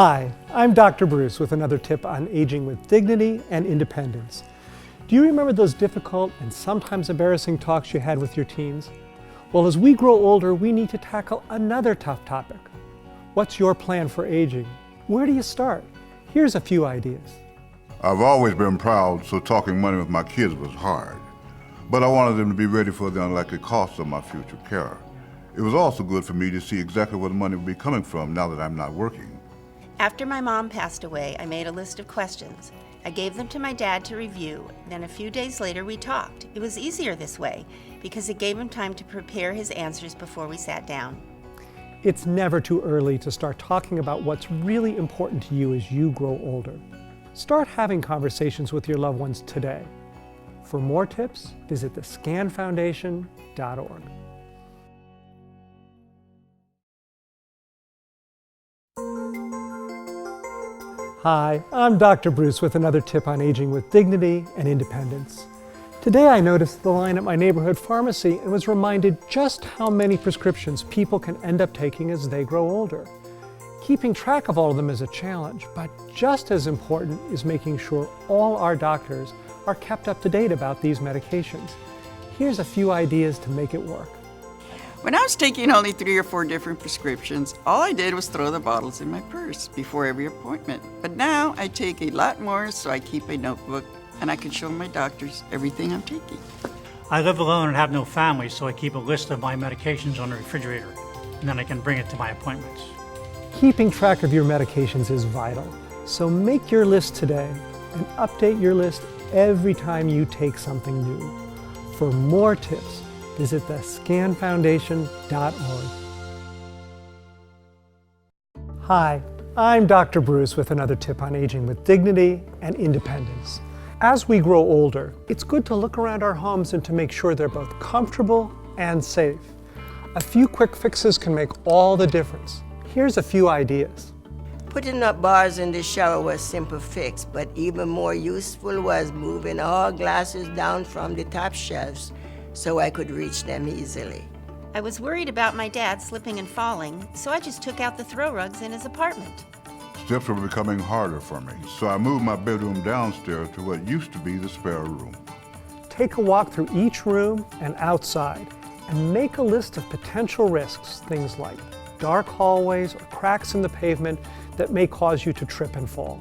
Hi, I'm Dr. Bruce with another tip on aging with dignity and independence. Do you remember those difficult and sometimes embarrassing talks you had with your teens? Well, as we grow older, we need to tackle another tough topic. What's your plan for aging? Where do you start? Here's a few ideas. I've always been proud, so talking money with my kids was hard. But I wanted them to be ready for the unlikely costs of my future care. It was also good for me to see exactly where the money would be coming from now that I'm not working. After my mom passed away, I made a list of questions. I gave them to my dad to review, then a few days later we talked. It was easier this way because it gave him time to prepare his answers before we sat down. It's never too early to start talking about what's really important to you as you grow older. Start having conversations with your loved ones today. For more tips, visit thescanfoundation.org. Hi, I'm Dr. Bruce with another tip on aging with dignity and independence. Today I noticed the line at my neighborhood pharmacy and was reminded just how many prescriptions people can end up taking as they grow older. Keeping track of all of them is a challenge, but just as important is making sure all our doctors are kept up to date about these medications. Here's a few ideas to make it work. When I was taking only 3 or 4 different prescriptions, all I did was throw the bottles in my purse before every appointment. But now I take a lot more, so I keep a notebook and I can show my doctors everything I'm taking. I live alone and have no family, so I keep a list of my medications on the refrigerator, and then I can bring it to my appointments. Keeping track of your medications is vital, so make your list today and update your list every time you take something new. For more tips, visit thescanfoundation.org. Hi, I'm Dr. Bruce with another tip on aging with dignity and independence. As we grow older, it's good to look around our homes and to make sure they're both comfortable and safe. A few quick fixes can make all the difference. Here's a few ideas. Putting up bars in the shower was a simple fix, but even more useful was moving all glasses down from the top shelves so I could reach them easily. I was worried about my dad slipping and falling, so I just took out the throw rugs in his apartment. Steps were becoming harder for me, so I moved my bedroom downstairs to what used to be the spare room. Take a walk through each room and outside, and make a list of potential risks, things like dark hallways or cracks in the pavement that may cause you to trip and fall.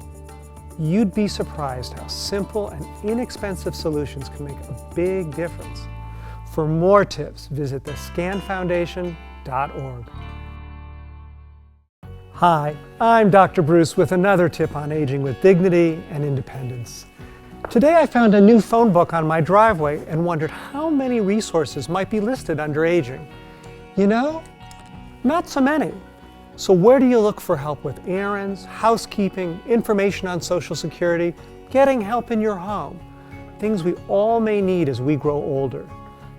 You'd be surprised how simple and inexpensive solutions can make a big difference. For more tips, visit thescanfoundation.org. Hi, I'm Dr. Bruce with another tip on aging with dignity and independence. Today I found a new phone book on my driveway and wondered how many resources might be listed under aging. You know, not so many. So where do you look for help with errands, housekeeping, information on Social Security, getting help in your home? Things we all may need as we grow older.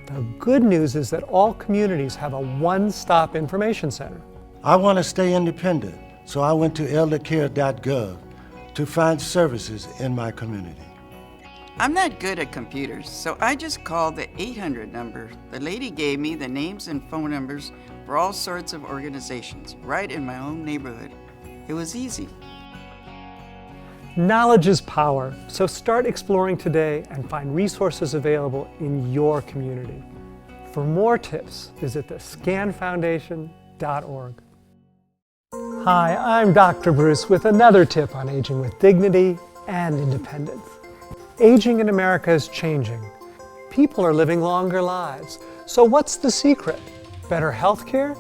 The good news is that all communities have a one-stop information center. I want to stay independent, so I went to eldercare.gov to find services in my community. I'm not good at computers, so I just called the 800 number. The lady gave me the names and phone numbers for all sorts of organizations right in my own neighborhood. It was easy. Knowledge is power, so start exploring today and find resources available in your community. For more tips, visit thescanfoundation.org. Hi, I'm Dr. Bruce with another tip on aging with dignity and independence. Aging in America is changing. People are living longer lives. So what's the secret? Better health care?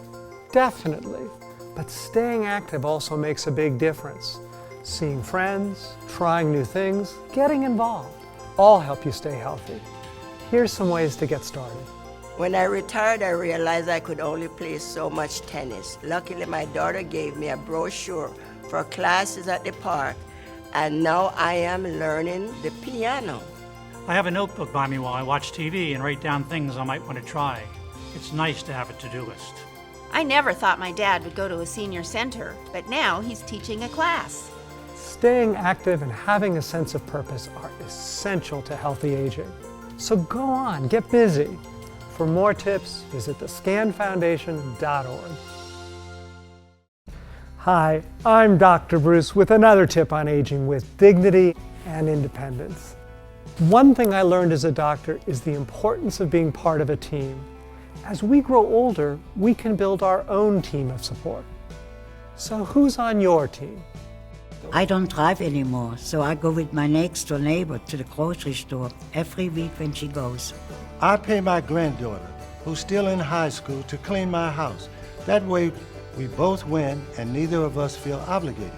Definitely. But staying active also makes a big difference. Seeing friends, trying new things, getting involved, all help you stay healthy. Here's some ways to get started. When I retired, I realized I could only play so much tennis. Luckily, my daughter gave me a brochure for classes at the park, and now I am learning the piano. I have a notebook by me while I watch TV and write down things I might want to try. It's nice to have a to-do list. I never thought my dad would go to a senior center, but now he's teaching a class. Staying active and having a sense of purpose are essential to healthy aging. So go on, get busy. For more tips, visit thescanfoundation.org. Hi, I'm Dr. Bruce with another tip on aging with dignity and independence. One thing I learned as a doctor is the importance of being part of a team. As we grow older, we can build our own team of support. So who's on your team? I don't drive anymore, so I go with my next door neighbor to the grocery store every week when she goes. I pay my granddaughter, who's still in high school, to clean my house. That way, we both win and neither of us feel obligated.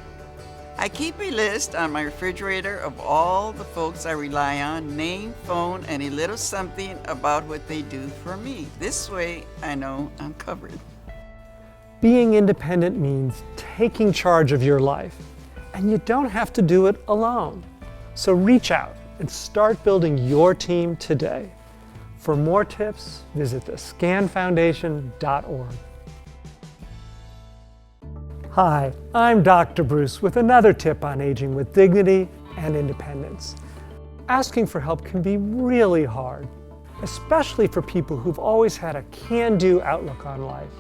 I keep a list on my refrigerator of all the folks I rely on, name, phone, and a little something about what they do for me. This way, I know I'm covered. Being independent means taking charge of your life, and you don't have to do it alone. So reach out and start building your team today. For more tips, visit thescanfoundation.org. Hi, I'm Dr. Bruce with another tip on aging with dignity and independence. Asking for help can be really hard, especially for people who've always had a can-do outlook on life.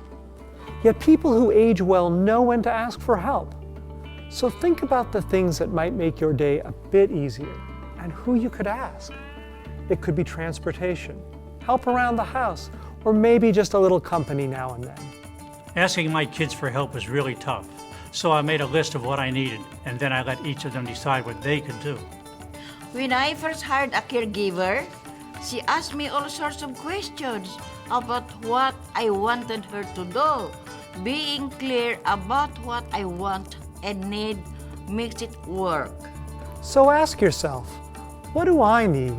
Yet people who age well know when to ask for help. So think about the things that might make your day a bit easier and who you could ask. It could be transportation, help around the house, or maybe just a little company now and then. Asking my kids for help was really tough, so I made a list of what I needed, and then I let each of them decide what they could do. When I first hired a caregiver, she asked me all sorts of questions about what I wanted her to do. Being clear about what I want and need makes it work. So ask yourself, what do I need?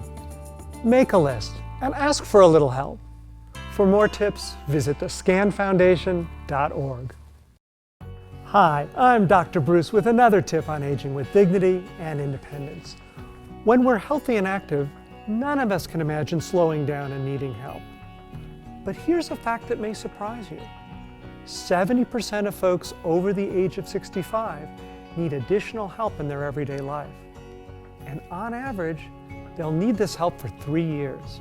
Make a list and ask for a little help. For more tips, visit thescanfoundation.org. Hi, I'm Dr. Bruce with another tip on aging with dignity and independence. When we're healthy and active, none of us can imagine slowing down and needing help. But here's a fact that may surprise you. 70% of folks over the age of 65 need additional help in their everyday life. And on average, they'll need this help for 3 years.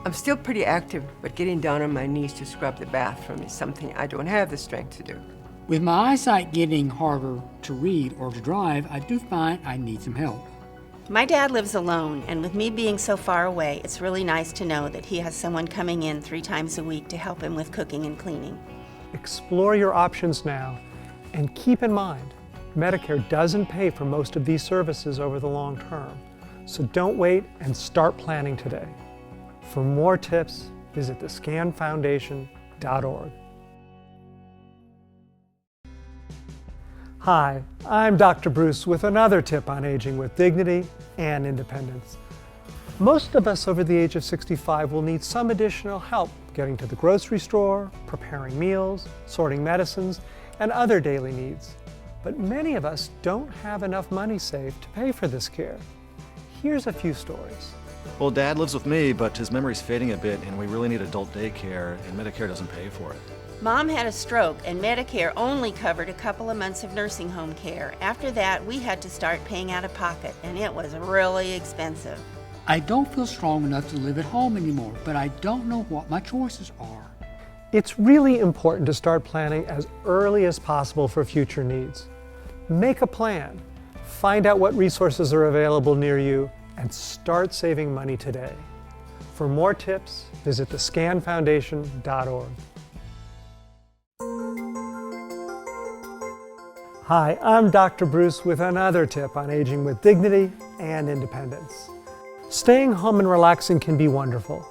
I'm still pretty active, but getting down on my knees to scrub the bathroom is something I don't have the strength to do. With my eyesight getting harder to read or to drive, I do find I need some help. My dad lives alone, and with me being so far away, it's really nice to know that he has someone coming in 3 times a week to help him with cooking and cleaning. Explore your options now, and keep in mind, Medicare doesn't pay for most of these services over the long term. So don't wait and start planning today. For more tips, visit thescanfoundation.org. Hi, I'm Dr. Bruce with another tip on aging with dignity and independence. Most of us over the age of 65 will need some additional help getting to the grocery store, preparing meals, sorting medicines, and other daily needs. But many of us don't have enough money saved to pay for this care. Here's a few stories. Well, Dad lives with me, but his memory's fading a bit, and we really need adult daycare, and Medicare doesn't pay for it. Mom had a stroke, and Medicare only covered a couple of months of nursing home care. After that, we had to start paying out of pocket, and it was really expensive. I don't feel strong enough to live at home anymore, but I don't know what my choices are. It's really important to start planning as early as possible for future needs. Make a plan, find out what resources are available near you, and start saving money today. For more tips, visit thescanfoundation.org. Hi, I'm Dr. Bruce with another tip on aging with dignity and independence. Staying home and relaxing can be wonderful,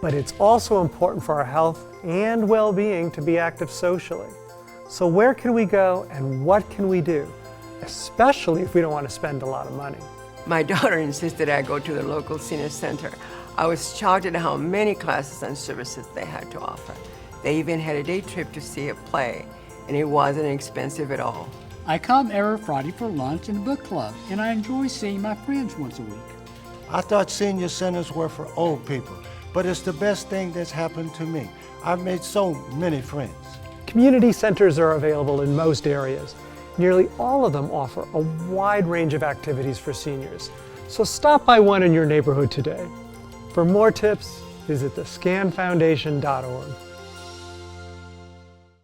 but it's also important for our health and well-being to be active socially. So where can we go and what can we do, especially if we don't want to spend a lot of money? My daughter insisted I go to the local senior center. I was shocked at how many classes and services they had to offer. They even had a day trip to see a play, and it wasn't expensive at all. I come every Friday for lunch and book club, and I enjoy seeing my friends once a week. I thought senior centers were for old people, but it's the best thing that's happened to me. I've made so many friends. Community centers are available in most areas. Nearly all of them offer a wide range of activities for seniors. So stop by one in your neighborhood today. For more tips, visit thescanfoundation.org.